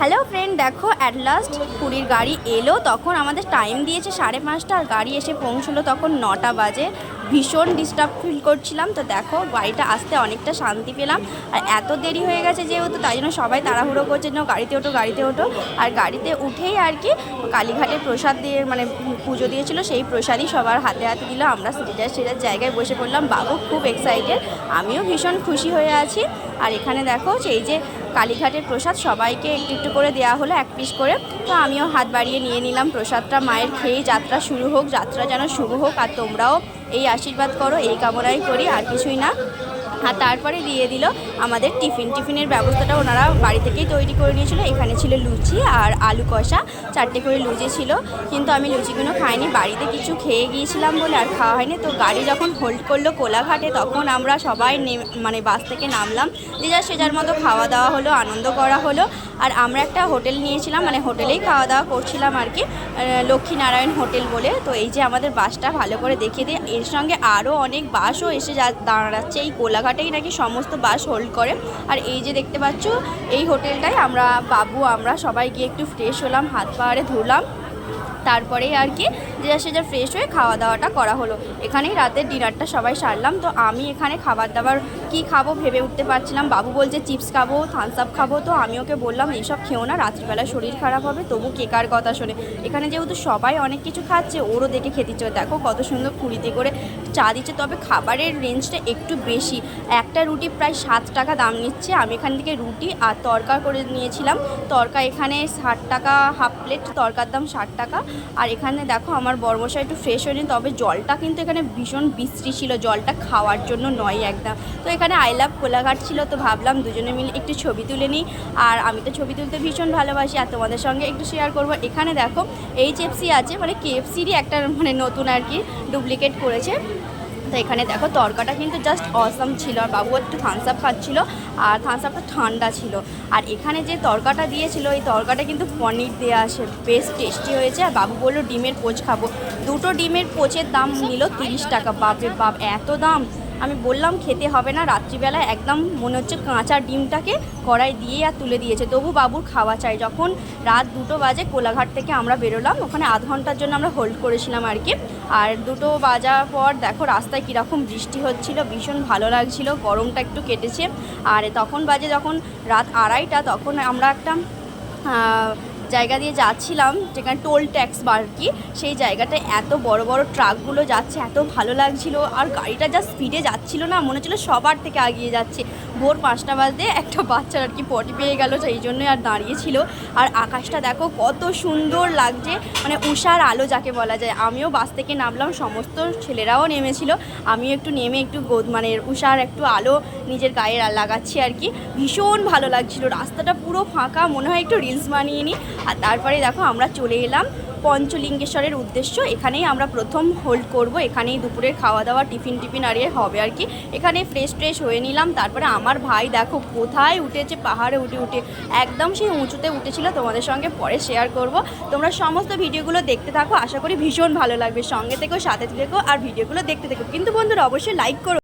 Hello friend, দেখো at last পুরীর গাড়ি এলো। তখন আমাদের টাইম দিয়েছে 5:30, আর গাড়ি এসে পৌঁছলো তখন 9টা বাজে। ভীষণ ডিস্টার্ব ফিল করছিলাম। তো দেখো গাড়িটা আসতে অনেকটা শান্তি পেলাম। আর এত দেরি হয়ে গেছে যেহেতু, তাই জন্য সবাই তাড়াহুড়ো করছে না, গাড়িতে ওঠো গাড়িতে ওঠো। আর গাড়িতে উঠেই আর কি কালীঘাটের প্রসাদ দিয়ে মানে পুজো দিয়েছিল, সেই প্রসাদই সবার হাতে হাতে দিল। আমরা সেটার জায়গায় বসে পড়লাম। বাবু খুব এক্সাইটেড, আমিও ভীষণ খুশি হয়ে আছি। আর এখানে দেখো এই যে কালীঘাটের প্রসাদ সবাইকে একটু একটু করে দেওয়া হলো, 1 পিস করে। তো আমিও হাত বাড়িয়ে নিয়ে নিলাম প্রসাদটা। মায়ের খেয়েই যাত্রা শুরু হোক, যাত্রা যেন শুভ হোক, আর তোমরাও এই আশীর্বাদ করো, এই কামনাই করি, আর কিছুই না। আর তারপরে দিয়ে দিল আমাদের টিফিনের ব্যবস্থাটা ওনারা বাড়ি থেকেই তৈরি করে নিয়েছিল। এখানে ছিল লুচি আর আলু কষা, 4টে করে লুচি ছিল। কিন্তু আমি লুচিগুলো খাইনি, বাড়িতে কিছু খেয়ে গিয়েছিলাম বলে আর খাওয়া হয়নি। তো গাড়ি যখন হোল্ড করলো কোলাঘাটে, তখন আমরা সবাই মানে বাস থেকে নামলাম। যে যার সে যার মতো খাওয়া দাওয়া হলো, আনন্দ করা হলো। আর আমরা একটা হোটেল নিয়েছিলাম, মানে হোটেলেই খাওয়া দাওয়া করছিলাম আর কি, লক্ষ্মীনারায়ণ হোটেল বলে। তো এই যে আমাদের বাসটা ভালো করে দেখিয়ে দিয়ে, এর সঙ্গে আরও অনেক বাসও এসে দাঁড়াচ্ছে। এই কোলাঘাটেই নাকি সমস্ত বাস হোল্ড করে। আর এই যে দেখতে পাচ্ছ, এই হোটেলটাই আমরা সবাই গিয়ে একটু ফ্রেশ হলাম, হাত পা ধুলাম। তারপরেই আর কি যে সে যা ফ্রেশ হয়ে খাওয়া দাওয়াটা করা হলো। এখানেই রাতের ডিনারটা সবাই সারলাম। তো আমি এখানে খাবার দাবার কি খাবো ভেবে উঠতে পারছিলাম। বাবু বলছে চিপস খাবো, থামস আপ খাবো। তো আমি ওকে বললাম এইসব খেও না, রাত্রিবেলা শরীর খারাপ হবে। তবু কেকার কথা শোনে। এখানে যেহেতু সবাই অনেক কিছু খাচ্ছে, ওরও দেখে খেতে ইচ্ছে। দেখো কত সুন্দর কুড়িতে করে চা দিচ্ছে। তবে খাবারের রেঞ্জটা একটু বেশি, একটা রুটি প্রায় 7 টাকা দাম নিচ্ছে। আমি এখান থেকে রুটি আর তরকা করে নিয়েছিলাম। তরকা এখানে 60 টাকা হাফ প্লেট, তরকার দাম 60 টাকা। আর এখানে দেখো আমার বড়মশাই একটু ফ্রেশ হয়নি, তবে জলটা কিন্তু এখানে ভীষণ বিশ্রী ছিল, জলটা খাওয়ার জন্য নয় একদম। তো এখানে আই লাভ কোলাঘাট ছিল, তো ভাবলাম দুজনে মিলে একটু ছবি তুলে নিই। আর আমি তো ছবি তুলতে ভীষণ ভালোবাসি, আর তোমাদের সঙ্গে একটু শেয়ার করব। এখানে দেখো এইচএফসি আছে, মানে কেএফসিরই একটা মানে নতুন আর কি ডুপ্লিকেট করেছে। তো এখানে দেখো তরকাটা কিন্তু জাস্ট অসাম ছিল। আর বাবু একটু থামস আপ খাচ্ছিলো, আর থামস আপটা ঠান্ডা ছিল। আর এখানে যে তরকাটা দিয়েছিল, এই তরকাটা কিন্তু পনির দেওয়া আছে, বেশ টেস্টি হয়েছে। আর বাবু বললো ডিমের পোচ খাবো। 2টো ডিমের পোচের দাম নিল 30 টাকা। বাপরে বাপ, এত দাম! আমি বললাম খেতে হবে না, রাত্রিবেলায় একদম মনে হচ্ছে কাঁচা ডিমটাকে কড়াই দিয়ে আর তুলে দিয়েছে। তবু বাবুর খাওয়া চাই। যখন রাত 2টো বাজে কোলাঘাট থেকে আমরা বেরোলাম, ওখানে আধ ঘন্টার জন্য আমরা হোল্ড করেছিলাম আর কি। আর 2টো বাজার পর দেখো রাস্তায় কীরকম বৃষ্টি হচ্ছিল, ভীষণ ভালো লাগছিল, গরমটা একটু কেটেছে। আর তখন বাজে যখন রাত 2:30, তখন আমরা একটা জায়গা দিয়ে যাচ্ছিলাম যেখানে টোল ট্যাক্স আর কি। সেই জায়গাটায় এত বড় বড় ট্রাকগুলো যাচ্ছে, এত ভালো লাগছিল। আর গাড়িটা যা স্পিডে যাচ্ছিল না, মনে হচ্ছিল সবার থেকে এগিয়ে যাচ্ছে। ভোর 5টা বাজে একটা বাচ্চার আর কি পটি পেয়ে গেল, সেই জন্যই আর দাঁড়িয়েছিল। আর আকাশটা দেখো কত সুন্দর লাগছে, মানে উষার আলো যাকে বলা যায়। আমিও বাস থেকে নামলাম, সমস্ত ছেলেরাও নেমেছিল। আমিও একটু নেমে একটু মানে উষার একটু আলো নিজের গায়ে লাগাচ্ছি আর কি। ভীষণ ভালো লাগছিল, রাস্তাটা পুরো ফাঁকা, মনে হয় একটু রিলস বানিয়ে নিই। আর তারপরে দেখো আমরা চলে এলাম পঞ্চলিঙ্গেশ্বরের উদ্দেশ্য। এখানেই আমরা প্রথম হোল্ড করব, এখানেই দুপুরের খাওয়া দাওয়া টিফিন আর হবে আর কি। এখানে ফ্রেশ হয়ে নিলাম। তারপরে আমার ভাই দেখো কোথায় উঠেছে, পাহাড়ে উঠে একদম সেই উঁচুতে উঠেছিল। তোমাদের সঙ্গে পরে শেয়ার করব। তোমরা সমস্ত ভিডিওগুলো দেখতে থাকো, আশা করি ভীষণ ভালো লাগবে। সঙ্গে থেকো, সাথে থেকো, আর ভিডিওগুলো দেখতে থেকো। কিন্তু বন্ধুরা অবশ্যই লাইক করো।